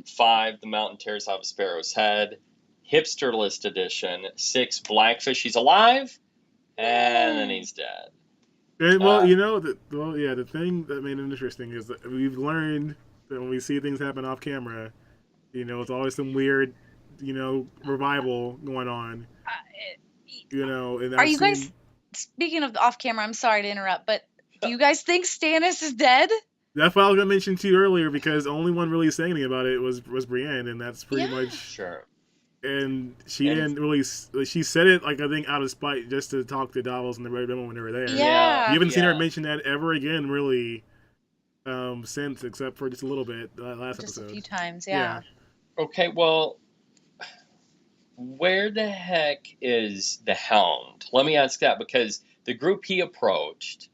5, the mountain tears off a sparrow's head. Hipster list edition, 6, Blackfish, he's alive, and then he's dead. And, the thing that made it interesting is that we've learned that when we see things happen off camera, it's always some weird, revival going on. And are you guys, speaking of off camera, I'm sorry to interrupt, but do you guys think Stannis is dead? That's what I was going to mention to you earlier, because the only one really saying anything about it was Brienne, and that's pretty much... Sure. And she didn't really... She said it, I think, out of spite, just to talk to Davos and the Red Women when they were there. Yeah. You haven't seen her mention that ever again, really, since, except for just a little bit, last episode. Just a few times, yeah. Okay, well, where the heck is the Hound? Let me ask that, because the group he approached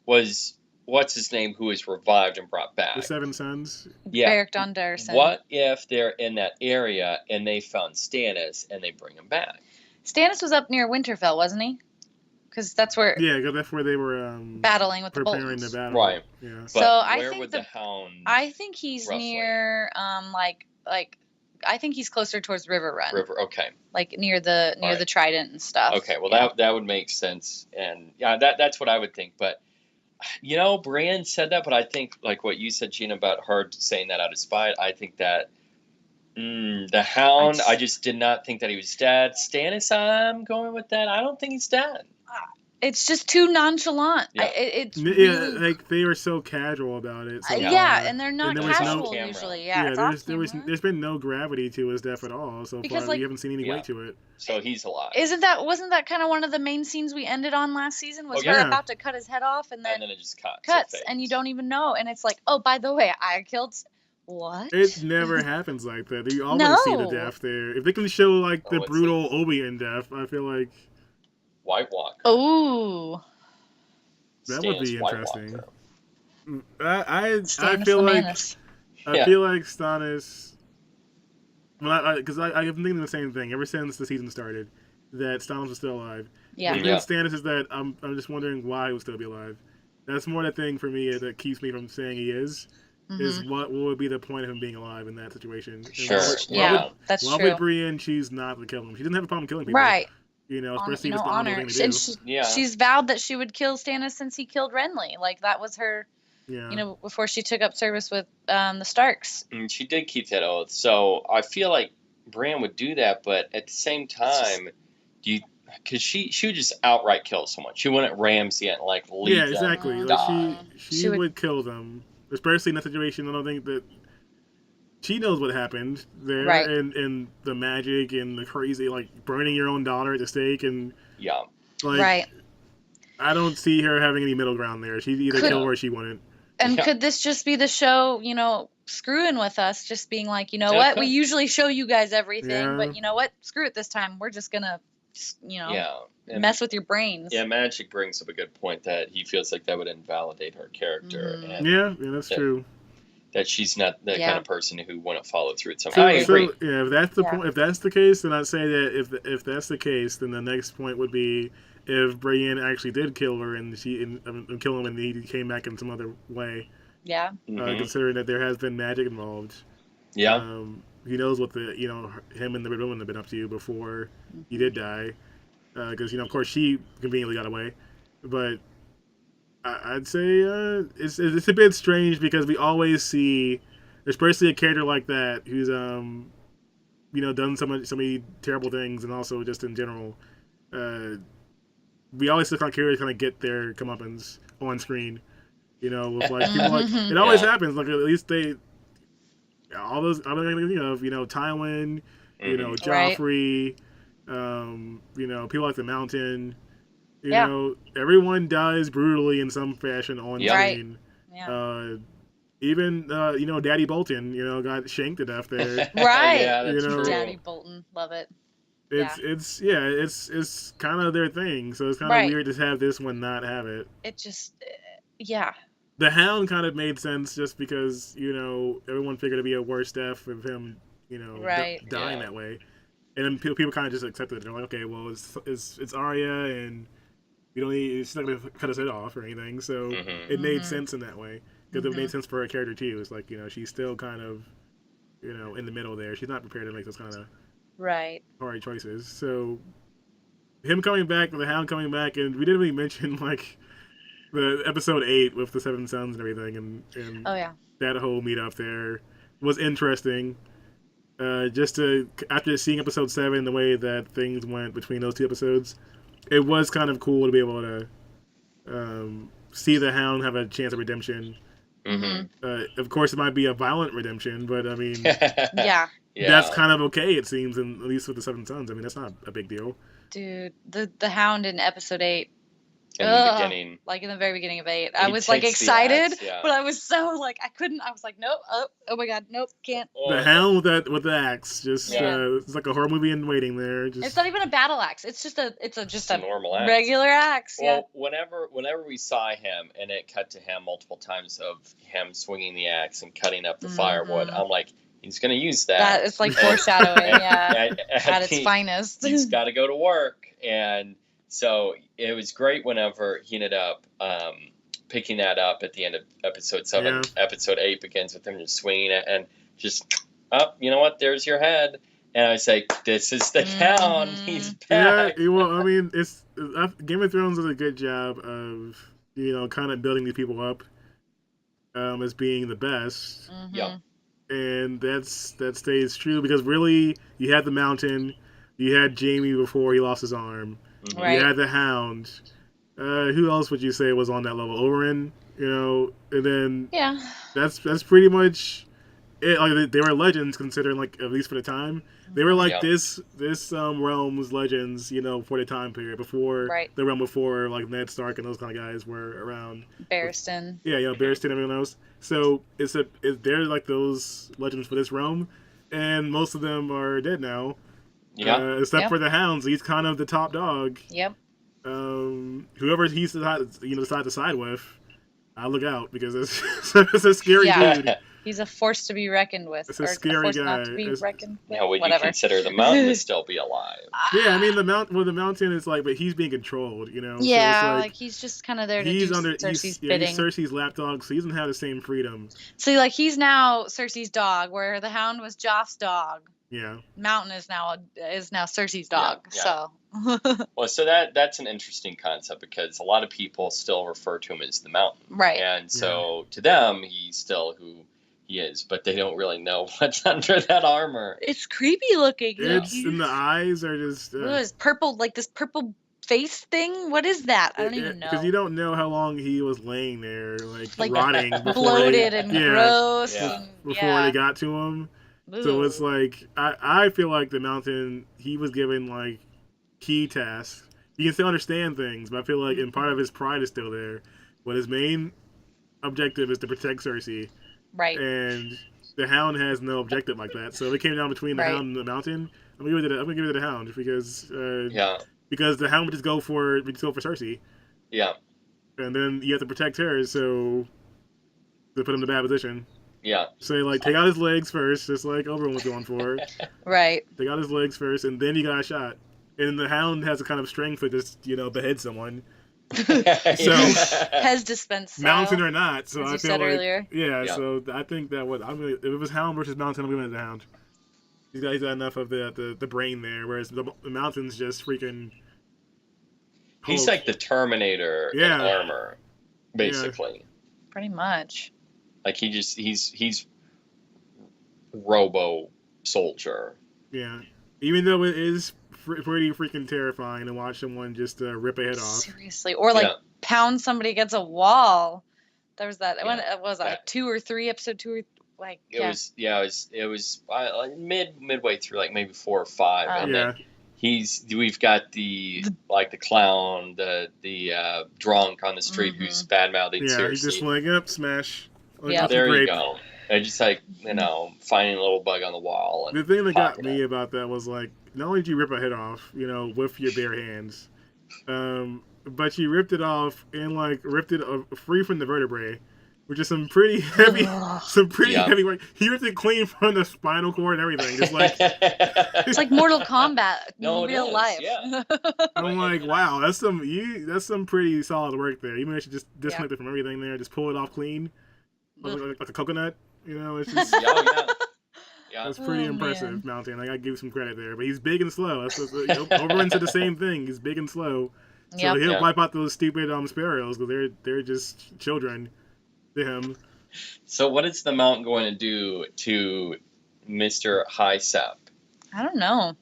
was... What's his name, who was revived and brought back? The Seven Sons? Yeah. Beric Dondarson. What if they're in that area and they found Stannis and they bring him back? Stannis was up near Winterfell, wasn't he? Because that's where... Yeah, because that's where they were... battling with the Boltons. Preparing the battle. Right. Yeah. But so I where think would the Hound... I think he's roughly? near, I think he's closer towards River Run. Okay. Like near the Trident and stuff. Okay, well that would make sense. And yeah, that's what I would think. But... Brienne said that, but I think, like what you said, Jeana, about her saying that out of spite, I think that the Hound, I just did not think that he was dead. Stannis, I'm going with that. I don't think he's dead. It's just too nonchalant. Yeah. It's really... like they were so casual about it. So, and they're not casual no usually. There's been no gravity to his death at all so far. We haven't seen any weight to it. So he's alive. Wasn't that kind of one of the main scenes we ended on last season? Was her about to cut his head off, and then it just cuts, and you don't even know, and it's like, oh, by the way, I killed. What? It never happens like that. You always see the death there. If they can show like the brutal Oberyn death, I feel like White Walker. Oh, that would be interesting. I feel like Stannis. Because I've been thinking the same thing ever since the season started, that Stannis was still alive. Yeah. Stannis is that I'm just wondering why he would still be alive. That's more the thing for me that keeps me from saying he is. Is what would be the point of him being alive in that situation? Sure. That's true. Why would Brienne choose not to kill him? She doesn't have a problem killing people. Right. Especially just the honorable thing to do. She's vowed that she would kill Stannis since he killed Renly. Like, that was her, before she took up service with the Starks. And she did keep that oath. So I feel like Brienne would do that, but at the same time, because she would just outright kill someone. She wouldn't Ramsay it and, leave them. Yeah, exactly. Like, she would kill them. Especially in that situation, I don't think that she knows what happened there, and the magic and the crazy, burning your own daughter at the stake, and I don't see her having any middle ground there. She'd either kill her or she wouldn't. And could this just be the show, screwing with us, just being like, what, we usually show you guys everything, but you know what, screw it this time. We're just gonna, mess with your brains. Yeah, magic brings up a good point that he feels like that would invalidate her character. And yeah, that's true. That she's not the kind of person who wouldn't follow through with something. I agree. If that's the point, if that's the case, then I'd say that if that's the case, then the next point would be if Brienne actually did kill her and kill him and he came back in some other way. Yeah. Considering that there has been magic involved. Yeah. He knows what him and the Red Woman have been up to before he did die. Because of course she conveniently got away, but I'd say it's a bit strange because we always see, especially a character like that who's done so many terrible things, and also just in general, we always look like characters kind of get their comeuppance on screen, with people it always happens. Like at least all those Tywin, Joffrey, people like the Mountain. Everyone dies brutally in some fashion on screen. Yeah. Even Daddy Bolton, got shanked to death there. Right. Daddy Bolton, love it. It's kind of their thing, so it's kind of weird to have this one not have it. It just, The Hound kind of made sense just because everyone figured it'd be a worse death of him, dying that way, and then people kind of just accepted it. They're like, okay, well, it's Arya and. It's not going to cut his head off or anything, so it made sense in that way. Because it made sense for her character, too. It's like, she's still kind of, in the middle there. She's not prepared to make those kind of hard choices. So him coming back, the Hound coming back, and we didn't really mention like the episode 8 with the Seven Sons and everything, and that whole meetup there was interesting. Just after seeing episode 7, the way that things went between those 2 episodes, it was kind of cool to be able to see the Hound have a chance of redemption. Mm-hmm. Of course, it might be a violent redemption, but I mean, that's kind of okay. It seems, at least with the Seven Sons. I mean, that's not a big deal. Dude, the Hound in episode 8. In the beginning, like in the very beginning of 8, I was like excited, but I was so like I couldn't. I was like, nope, oh my god, nope, can't. The Hound with the axe, just it's like a horror movie in waiting there. It's not even a battle axe. It's just a normal axe. Regular axe. Well, whenever we saw him and it cut to him multiple times of him swinging the axe and cutting up the firewood, I'm like, he's gonna use that. That is like foreshadowing, at its finest. He's got to go to work, and so it was great whenever he ended up picking that up at the end of episode 7. Yeah. Episode 8 begins with him just swinging it and just, you know what, there's your head. And I was like, this is the Hound. He's back. Yeah, well, I mean, Game of Thrones does a good job of, kind of building these people up as being the best. Yeah. And that stays true because really, you had the Mountain, you had Jaime before he lost his arm. Right. You had the Hound. Who else would you say was on that level? Oberyn, and then that's pretty much it. Like they were legends, considering like at least for the time, they were like this realm's legends, for the time period before the realm before like Ned Stark and those kind of guys were around. Barristan. Yeah, Barristan, everyone else. So they're like those legends for this realm, and most of them are dead now. Yeah. Except for the Hounds, he's kind of the top dog. Yep. Whoever he's decide to side with, I look out because it's a scary dude. He's a force to be reckoned with. It's a scary guy. Not to be reckoned with. Would you consider the Mountain to still be alive? Yeah, I mean the Mountain is like, but he's being controlled, Yeah, so it's like he's just kind of there to do Cersei's bidding. He's Cersei's lapdog, so he doesn't have the same freedom. So like he's now Cersei's dog, where the Hound was Joff's dog. Yeah. Mountain is now Cersei's dog. Yeah. So. Well, so that's an interesting concept because a lot of people still refer to him as the Mountain. Right. And so to them, he's still who he is, but they don't really know what's under that armor. It's creepy looking. And the eyes are just. What is purple? Like this purple face thing? What is that? I don't even know. Because you don't know how long he was laying there, like rotting, bloated and gross. Before they got to him. Ooh. So it's like I feel like the Mountain, he was given like key tasks. He can still understand things, but I feel like part of his pride is still there. But his main objective is to protect Cersei. Right. And the Hound has no objective like that. So if it came down between the Hound and the Mountain, I'm gonna give it to the Hound because the Hound would just go for Cersei. Yeah. And then you have to protect her, so they put him in a bad position. Yeah. So like take out his legs first, just like Oberyn was going for. Right. Take out his legs first, and then you got a shot. And the Hound has a kind of strength to just behead someone. So has dispensed Mountain or not. So as I you feel said like earlier. Yeah. So I think that if it was Hound versus Mountain, I'm gonna the Hound. He's got enough of the brain there, whereas the Mountain's just freaking. He's like the Terminator in armor, basically. Yeah. Pretty much. Like he's Robo Soldier. Yeah, even though it is pretty freaking terrifying to watch someone just rip a head off. Seriously, or like pound somebody against a wall. There was that. When it was like 2 or 3, episode 2 or like. It was midway through, like maybe 4 or 5, and then we've got the clown, the drunk on the street who's bad mouthing Cersei. Yeah, he's just like smash. Yeah, there you go. And just like finding a little bug on the wall. And the thing that got me about that was like, not only did you rip a head off, with your bare hands, but you ripped it off and like ripped it free from the vertebrae, which is some pretty heavy, heavy work. He ripped it clean from the spinal cord and everything. Just like it's like Mortal Kombat in real life. Yeah. I'm like, wow, that's some pretty solid work there. You managed to just disconnect it from everything there, just pull it off clean. Like a coconut, it's just... That's pretty impressive, Mountain. I gotta give some credit there. But he's big and slow. That's Oberyn said the same thing. He's big and slow. So he'll wipe out those stupid sparrows because they're just children to him. So what is the Mountain going to do to Mr. High Sep? I don't know.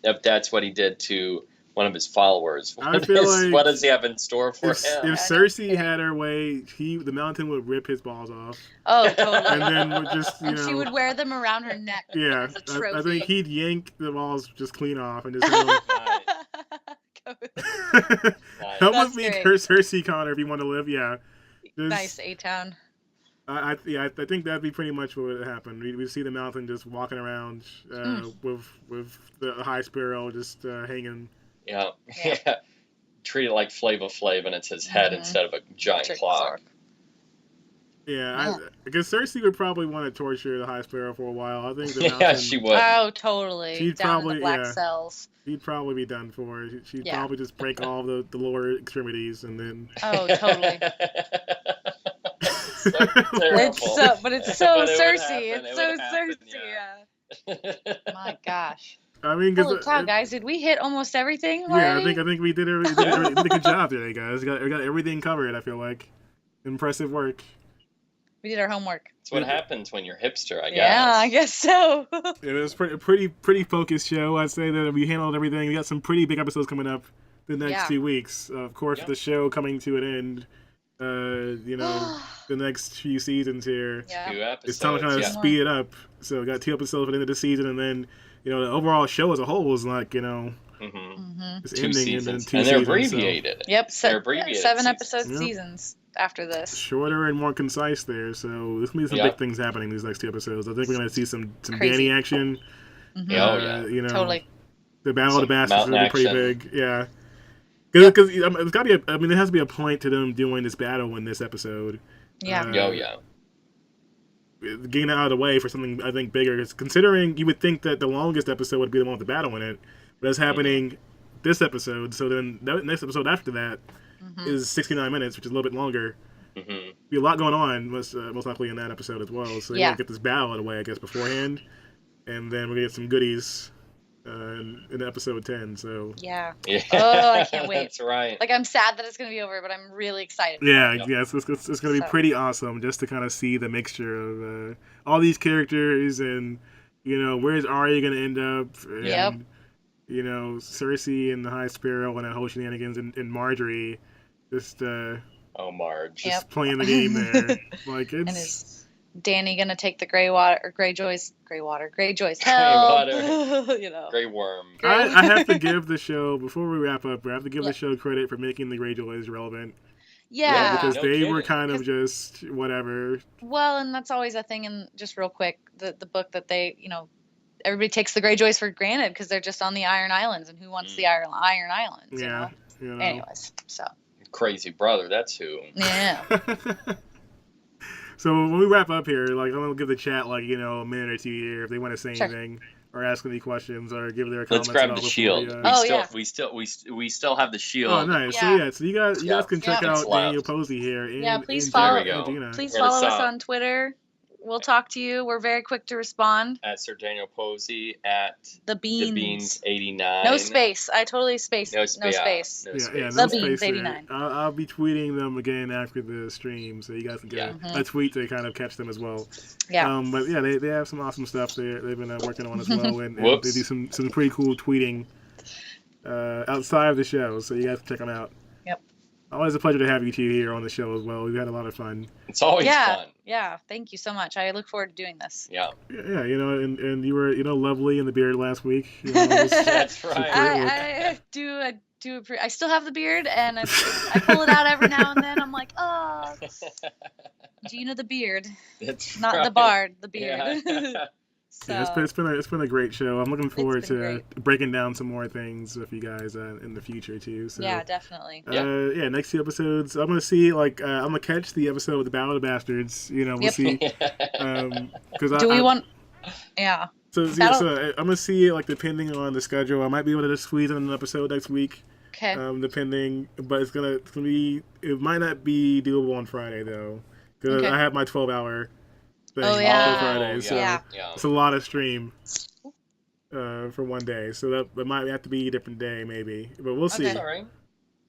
If that's what he did to one of his followers, I feel like what does he have in store for him? If Cersei had her way, the Mountain would rip his balls off. Oh, totally. And then would just, she would wear them around her neck. Yeah, as a trophy. I think he'd yank the balls just clean off and just go. Help with me, Cersei Connor, if you want to live. Yeah. Nice, A-Town. I think that'd be pretty much what would happen. We see the Mountain just walking around with the High Sparrow just hanging. Yeah. Treat it like Flava Flav, and it's his head instead of a giant clock. Yeah, I guess Cersei would probably want to torture the High Sparrow for a while. I think the Mountain, yeah, she would. Oh, totally. She'd down probably in the black cells. She'd probably be done for. She'd probably just break all the lower extremities and then. Oh, totally. So but it's so Cersei. It's so Cersei. Yeah. My gosh. I mean, holy cow, guys! Did we hit almost everything? Already? Yeah, I think we did. We did a good job today, guys. We got everything covered. I feel like impressive work. We did our homework. That's what happens when you're hipster, I guess. Yeah, I guess so. It was pretty focused show. I'd say that we handled everything. We got some pretty big episodes coming up the next 2 weeks. Of course, the show coming to an end. The next few seasons here. 2 episodes. It's time to kind of speed it up. So we got 2 episodes at the end of the season, and then the overall show as a whole was like it's 2 ending seasons. And then 2 seasons. They're abbreviated. So. Yep, they're abbreviated 7 episode seasons after this. Shorter and more concise there. So there's gonna be some big things happening these next 2 episodes. I think we're gonna see some Dany action. Totally. The Battle of the Bastards is gonna be pretty big. Yeah. Because it's got to be. There has to be a point to them doing this battle in this episode. Yeah. Getting it out of the way for something I think bigger. Because considering you would think that the longest episode would be the one with the battle in it, but that's happening this episode. So then the next episode after that is 69 minutes, which is a little bit longer. Be a lot going on, most likely in that episode as well. So they want to get this battle out of the way, I guess, beforehand, and then we're gonna get some goodies. In episode 10, so yeah. Oh, I can't wait. That's right. Like, I'm sad that it's gonna be over, but I'm really excited. It's gonna be pretty awesome just to kind of see the mixture of all these characters, and where's Arya gonna end up, and Cersei and the High Sparrow and that whole shenanigans, and Marjorie just Marge just playing the game there. Like, it's. And is Dany gonna take the Greyjoy's hell? Grey Worm. I have to give the show, before we wrap up, I have to give the show credit for making the Greyjoys relevant. Yeah, because they were kind of just whatever. Well, and that's always a thing. And just real quick, the book that they, everybody takes the Greyjoys for granted because they're just on the Iron Islands, and who wants the Iron Islands? Yeah. Anyways, so. Crazy brother, that's who. Yeah. So when we wrap up here, like, I'm gonna give the chat a minute or 2 here if they want to say anything or ask any questions or give their comments. Let's grab the shield. We still have the shield. Oh, nice. So you guys can check out Daniel Posey here. Please follow us on Twitter. We'll talk to you. We're very quick to respond. At Sir Daniel Posey, at The Beans. The Beans 89. No space. I totally spaced. No space. The Beans 89. I'll be tweeting them again after the stream, so you guys can get a tweet to kind of catch them as well. Yeah. But yeah, they have some awesome stuff they've been working on as well, and they do some pretty cool tweeting outside of the show, so you guys can check them out. Always a pleasure to have you two here on the show as well. We've had a lot of fun. It's always fun. Yeah, thank you so much. I look forward to doing this. Yeah, and you were lovely in the beard last week. That's right. I do. I still have the beard, and I pull it out every now and then. I'm like, oh, Jeana the beard. That's not the bard, the beard. Yeah. So. Yeah, it's been a great show. I'm looking forward to breaking down some more things with you guys in the future too. So yeah, definitely. Next 2 episodes, I'm gonna see I'm gonna catch the episode with the Battle of the Bastards. We'll see. Because we want? Yeah. So I'm gonna see depending on the schedule, I might be able to just squeeze in an episode next week. Okay. Depending, but it's gonna be. It might not be doable on Friday though, because I have my 12-hour. thing Oh, yeah. for Friday. So Yeah. it's a lot of stream for one day. So that might have to be a different day, maybe. But we'll see. That's all right.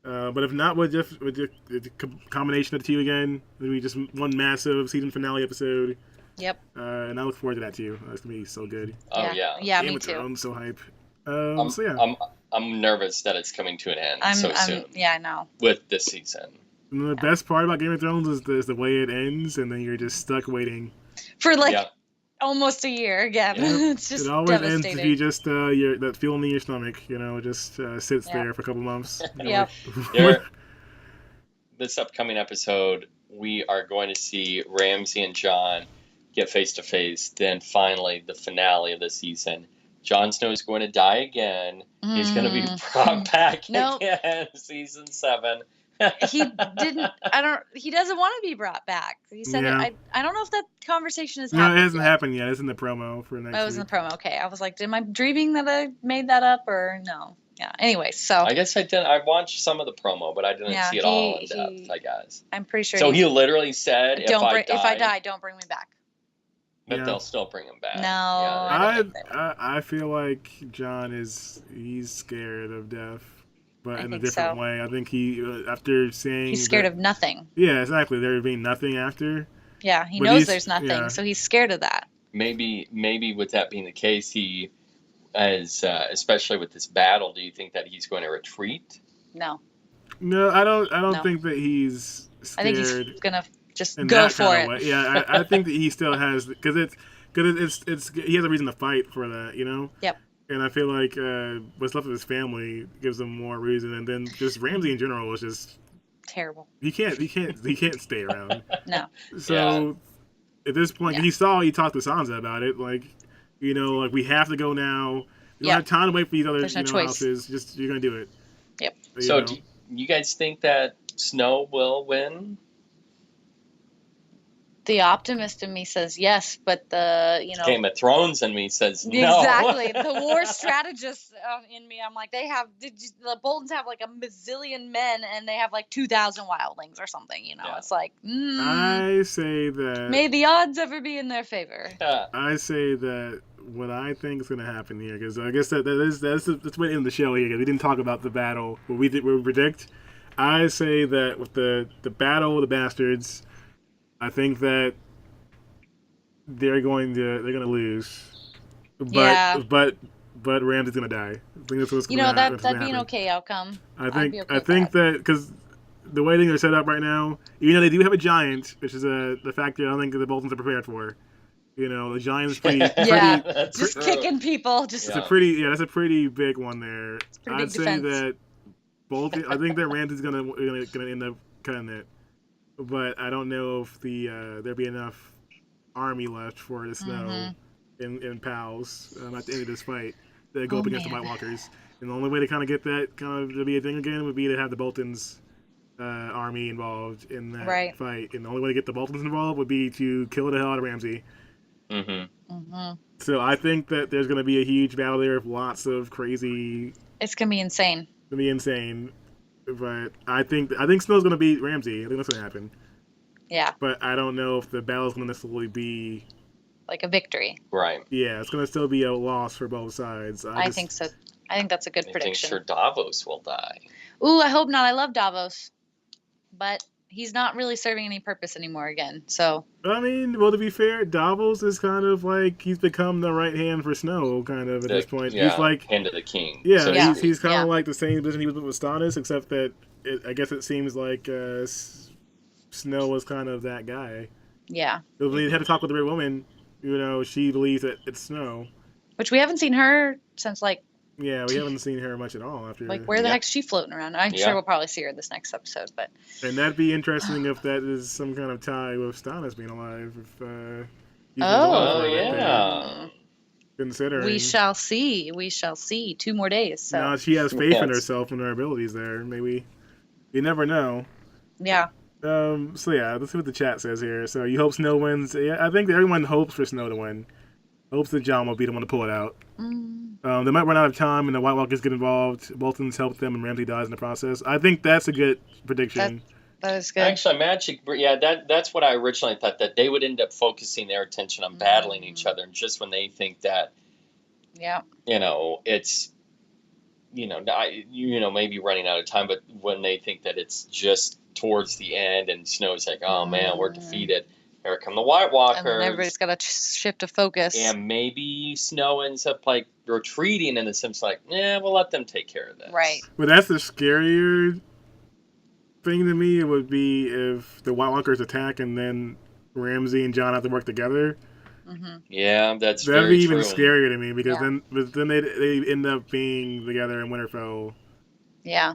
But if not, with just the combination of the two again, it'll be just one massive season finale episode. Yep. And I look forward to that too. That's gonna be so good. Oh yeah. Yeah, Game me of too. Thrones, so hype. So yeah. I'm nervous that it's coming to an end so soon. Yeah, I know. With this season. And the best part about Game of Thrones is the way it ends, and then you're just stuck waiting for almost a year again. It's just it always devastating. ends if you just that feeling in your stomach, just sits there for a couple months. Yep. This upcoming episode, we are going to see Ramsay and Jon get face to face. Then finally, the finale of the season. Jon Snow is going to die again. He's going to be brought back again. Season 7. He didn't. He doesn't want to be brought back. He said it. I don't know if that conversation has happened. No, it hasn't happened yet. It's in the promo for next week. Oh, it was in the promo. Okay, I was like, am I dreaming that I made that up or no? Yeah. Anyway, so I guess I didn't. I watched some of the promo, but I didn't see it all in depth. I guess. I'm pretty sure. So he literally said, "If I die, don't bring me back." But they'll still bring him back. No, I feel like Jon he's scared of death. But in a different way. I think after saying... He's scared of nothing. Yeah, exactly. There being nothing after. Yeah, he knows there's nothing, so he's scared of that. Maybe with that being the case, he, especially with this battle, do you think that he's going to retreat? No. No, I don't think that he's scared. I think he's going to just go for it. Yeah, I think that he still has... Because he has a reason to fight for that, Yep. And I feel like what's left of his family gives him more reason, and then just Ramsay in general is just terrible. He can't stay around. No. So at this point, he talked to Sansa about it. Like, we have to go now. We don't have time to wait for these other houses. Just you're gonna do it. Yep. So do you guys think that Snow will win? The optimist in me says yes, but the Game of Thrones in me says no. Exactly. The war strategist in me, I'm like, the Boltons have like a bazillion men and they have like 2,000 wildlings or something. It's like. I say that. May the odds ever be in their favor. I say that what I think is going to happen here, because I guess that's what in the show here. Because we didn't talk about the battle. What we predict. I say that with the battle of the bastards. I think that they're going to lose, but Ramsay's gonna die. I think that's what's gonna happen. That'd be an okay outcome. I think that because the way things are set up right now, even though they do have a giant, which is the factor I don't think the Boltons are prepared for. The giant is pretty just kicking people. That's a pretty big one there. I'd say that Bolton. I think that Ramsay's gonna end up cutting it. But I don't know if there'll be enough army left for the Snow and pals at the end of this fight to go up against the White Walkers. And the only way to kind of get that to be a thing again would be to have the Boltons army involved in that fight. And the only way to get the Boltons involved would be to kill the hell out of Ramsay. So I think that there's going to be a huge battle there with lots of crazy... It's going to be insane. But I think Snow's gonna beat Ramsay. I think that's gonna happen. Yeah. But I don't know if the battle's gonna necessarily be like a victory. Right. Yeah, it's gonna still be a loss for both sides. I think so. I think that's a good prediction. I think Sir Davos will die. Ooh, I hope not. I love Davos, but he's not really serving any purpose anymore again. So. I mean, well, to be fair, Davos is kind of like he's become the right hand for Snow, kind of at this point. Yeah, he's like hand of the king. Yeah, so he's kind of like the same position he was with Stannis, except that I guess it seems like Snow was kind of that guy. Yeah. When he had to talk with the Red Woman, she believes that it's Snow. Which we haven't seen her since like. Yeah, we haven't seen her much at all after. Like, where the heck's she floating around? I'm sure we'll probably see her this next episode, but. And that'd be interesting if that is some kind of tie with Stannis being alive. Considering. We shall see. 2 more days. So. Now she has faith in herself and her abilities there. Maybe. You never know. Yeah. Let's see what the chat says here. So you hope Snow wins. Yeah, I think that everyone hopes for Snow to win. Hopes that Jon will be the one to pull it out. They might run out of time and the White Walkers get involved. Bolton's help them and Ramsay dies in the process. I think that's a good prediction. That is good. Actually, Magic, that's what I originally thought, that they would end up focusing their attention on battling each other, and just when they think that, it's, maybe running out of time, but when they think that it's just towards the end, and Snow's like, oh man, we're defeated. Here come the White Walkers. And then everybody's got to shift a focus. And maybe Snow ends up like retreating, in the sense like, we'll let them take care of this. Right. But that's the scarier thing to me. It would be if the White Walkers attack and then Ramsay and Jon have to work together. Mm-hmm. Yeah, that'd be even scarier to me, because then they end up being together in Winterfell. Yeah.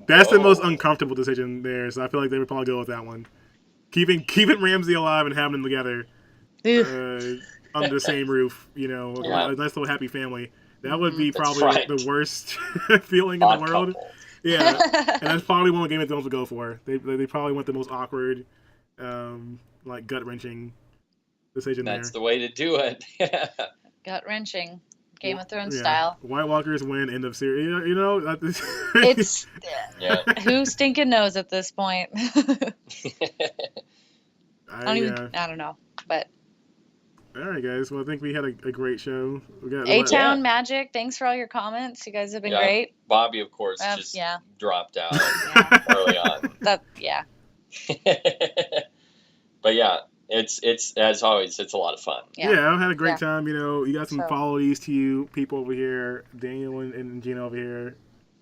That's the most uncomfortable decision there, so I feel like they would probably go with that one. Keeping Ramsay alive and having them together under the same roof, a nice little happy family. That would be probably the worst feeling in the world. Couple. Yeah, and that's probably what Game of Thrones would go for. They probably want the most awkward, gut-wrenching decision That's the way to do it. Gut-wrenching. Game of Thrones style. White Walkers win, end of series. It's who stinking knows at this point. I don't know, but. All right, guys. Well, I think we had a great show. We got A-Town Magic. Thanks for all your comments. You guys have been great. Bobby, of course, just dropped out early on. But it's as always, it's a lot of fun. Yeah, I had a great time. You got some follow-these to you people over here, Daniel and Jeana over here,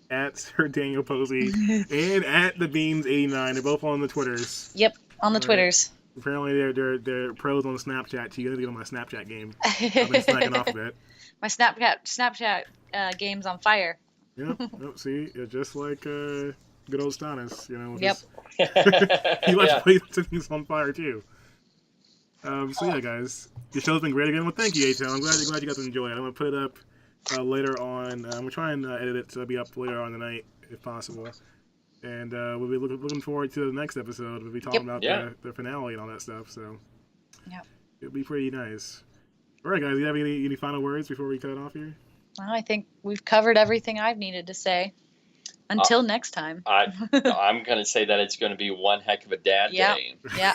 at Sir Daniel Posey, and at the Beans89. They're both on the Twitters. Yep, on the Twitters. Apparently they're pros on Snapchat too. You gotta get on my Snapchat game. I've been slacking off a bit. My Snapchat game's on fire. Yep. See, it's just like good old Stannis. Yep. He likes to play things on fire too. So yeah, guys, your show's been great again. Well, thank you, A-Town. I'm glad you got to enjoy it. I'm gonna put it up later on. I'm gonna try and edit it to be up later on tonight if possible. And we'll be looking forward to the next episode. We'll be talking about the finale and all that stuff. So it'll be pretty nice. All right, guys. Do you have any final words before we cut it off here? Well, I think we've covered everything I've needed to say. Until next time. I'm going to say that it's going to be one heck of a dad day. Yeah.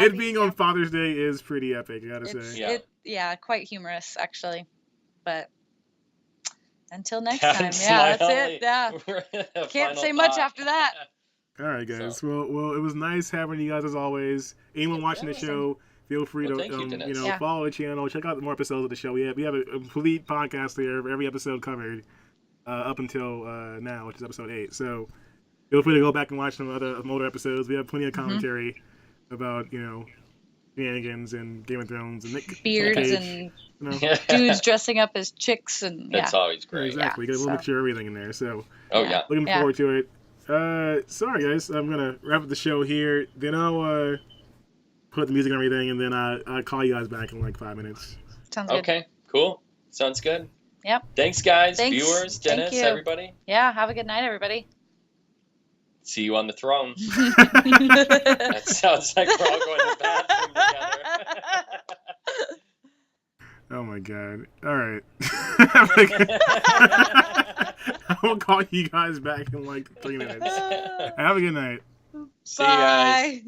It being on Father's Day is pretty epic, I gotta say. Quite humorous, actually. But until next time. Yeah, that's it. Yeah. Can't say much after that. All right, guys. Well, it was nice having you guys as always. Anyone watching the show, feel free to follow the channel, check out more episodes of the show. We have a complete podcast there, every episode covered. Up until now, which is episode 8. So feel free to go back and watch some older episodes. We have plenty of commentary about, shenanigans and Game of Thrones and beards and dudes dressing up as chicks and That's always great. Exactly. You got a little mixture of everything in there. So looking Yeah. forward to it. Sorry guys, I'm gonna wrap up the show here. Then I'll put the music and everything, and then I'll call you guys back in like 5 minutes. Sounds good. Okay, cool. Sounds good. Yep. Thanks, guys. Viewers, Dennis, everybody. Yeah, have a good night, everybody. See you on the throne. That sounds like we're all going to the bathroom together. Oh my god. Alright. I will call you guys back in like 3 minutes. Have a good night. See you guys.